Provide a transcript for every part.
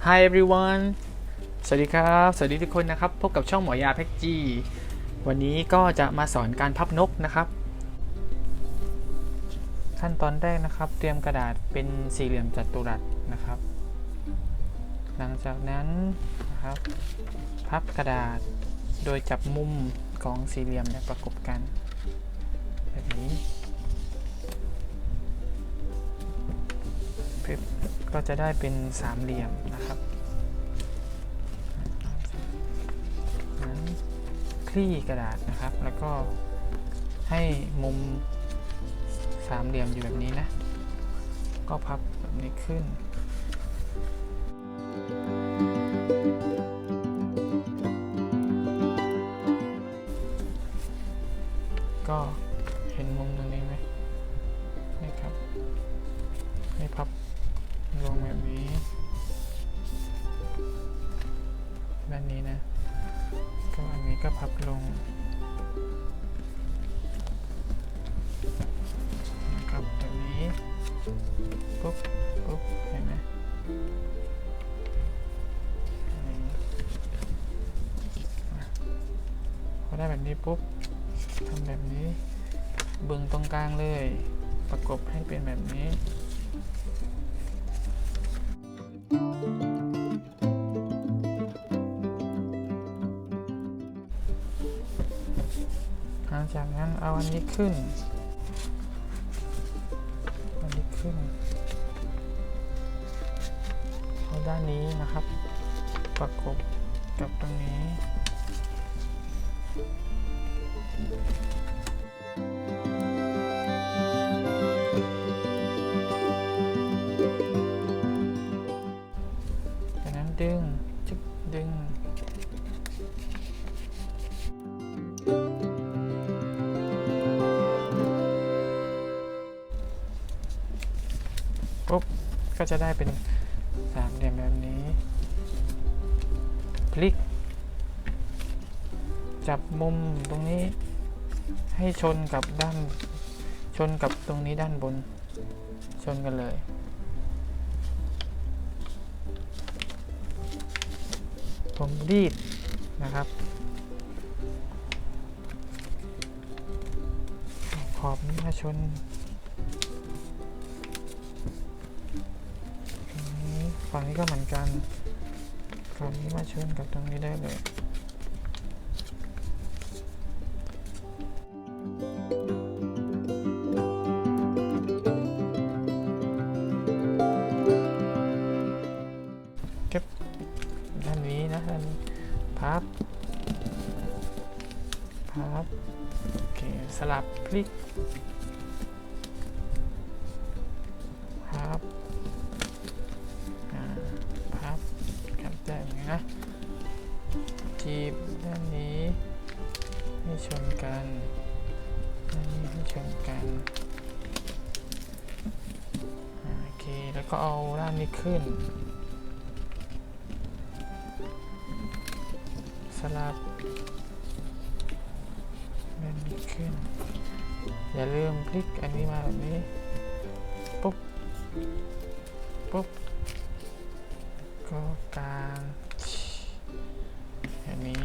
Hi everyone สวัสดีครับสวัสดีทุกคนนะครับพบกับช่องหมอยาแพ็กจีวันนี้ก็จะมาสอนการพับนกนะครับขั้นตอนแรกนะครับเตรียมกระดาษเป็นสี่เหลี่ยมจัตุรัสนะครับหลังจากนั้นนะครับพับกระดาษโดยจับมุมของสี่เหลี่ยมเนี่ยประกบกันแบบนี้ก็จะได้เป็นสามเหลี่ยมนะครับคลี่กระดาษนะครับแล้วก็ให้มุมสามเหลี่ยมอยู่แบบนี้นะก็พับแบบนี้ขึ้นก็เห็นมุมตรงนี้ไหมนี่ครับให้พับลงแบบนี้ด้านนี้นะก็อันนี้ก็พับลงนะครับแบบนี้ปุ๊บปุ๊บเห็นไหมพอได้แบบนี้ปุ๊บทำแบบนี้บึงตรงกลางเลยประกบให้เป็นแบบนี้หลังจากนั้นเอาอันนี้ขึ้นเอาด้านนี้นะครับประกบกับตรงนี้จากนั้นดึงจึ๊บดึงปุ๊บก็จะได้เป็นสามเหลี่ยมแบบนี้พลิกจับมุมตรงนี้ให้ชนกับตรงนี้ด้านบนชนกันเลยผมรีดนะครับขอบนี้มาชนฝั่งนี้ก็เหมือนกันฝั่งนี้มาชนกับตรงนี้ได้เลยเก็บด้านนี้นะด้านพับโอเคสลับพลิกพับครับแต่อย่างนี้นะจีบด้านนี้ให้ชนกันด้านนี้ให้ชนกันโอเคแล้วก็เอาด้านนี้ขึ้นสลับด้านนี้ขึ้นอย่าลืมพลิกอันนี้มาแบบนี้ปุ๊บก็กลางแบบนี้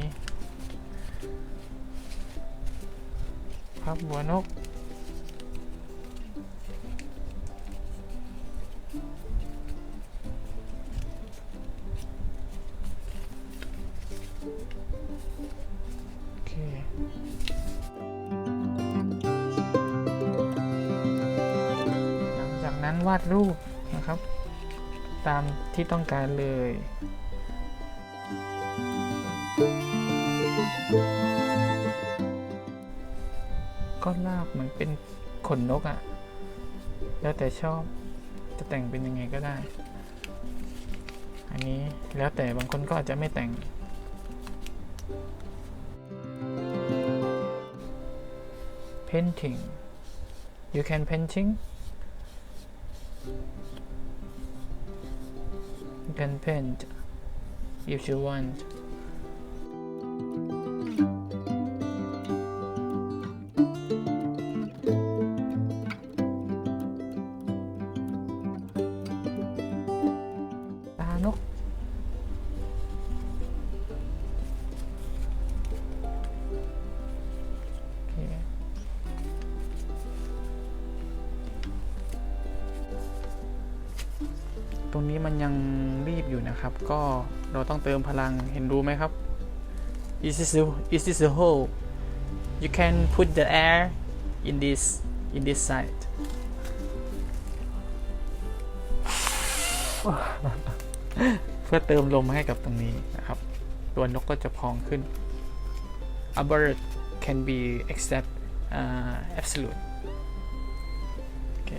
พับหัวนกโอเคหลังจากนั้นวาดรูปนะครับตามที่ต้องการเลยก็ลากเหมือนเป็นขนนกอะแล้วแต่ชอบจะแต่งเป็นยังไงก็ได้อันนี้แล้วแต่บางคนก็อาจจะไม่แต่งpainting you can painting you can paint if you wantตานก รงนี้มันยังรีบอยู่นะครับก็เราต้องเติมพลังเห็นรู้ไหมครับ is this a hole you can put the air in this side เพื่อเติมลมให้กับตรงนี้นะครับตัวนกก็จะพองขึ้น a bird can be accept absolute โอเค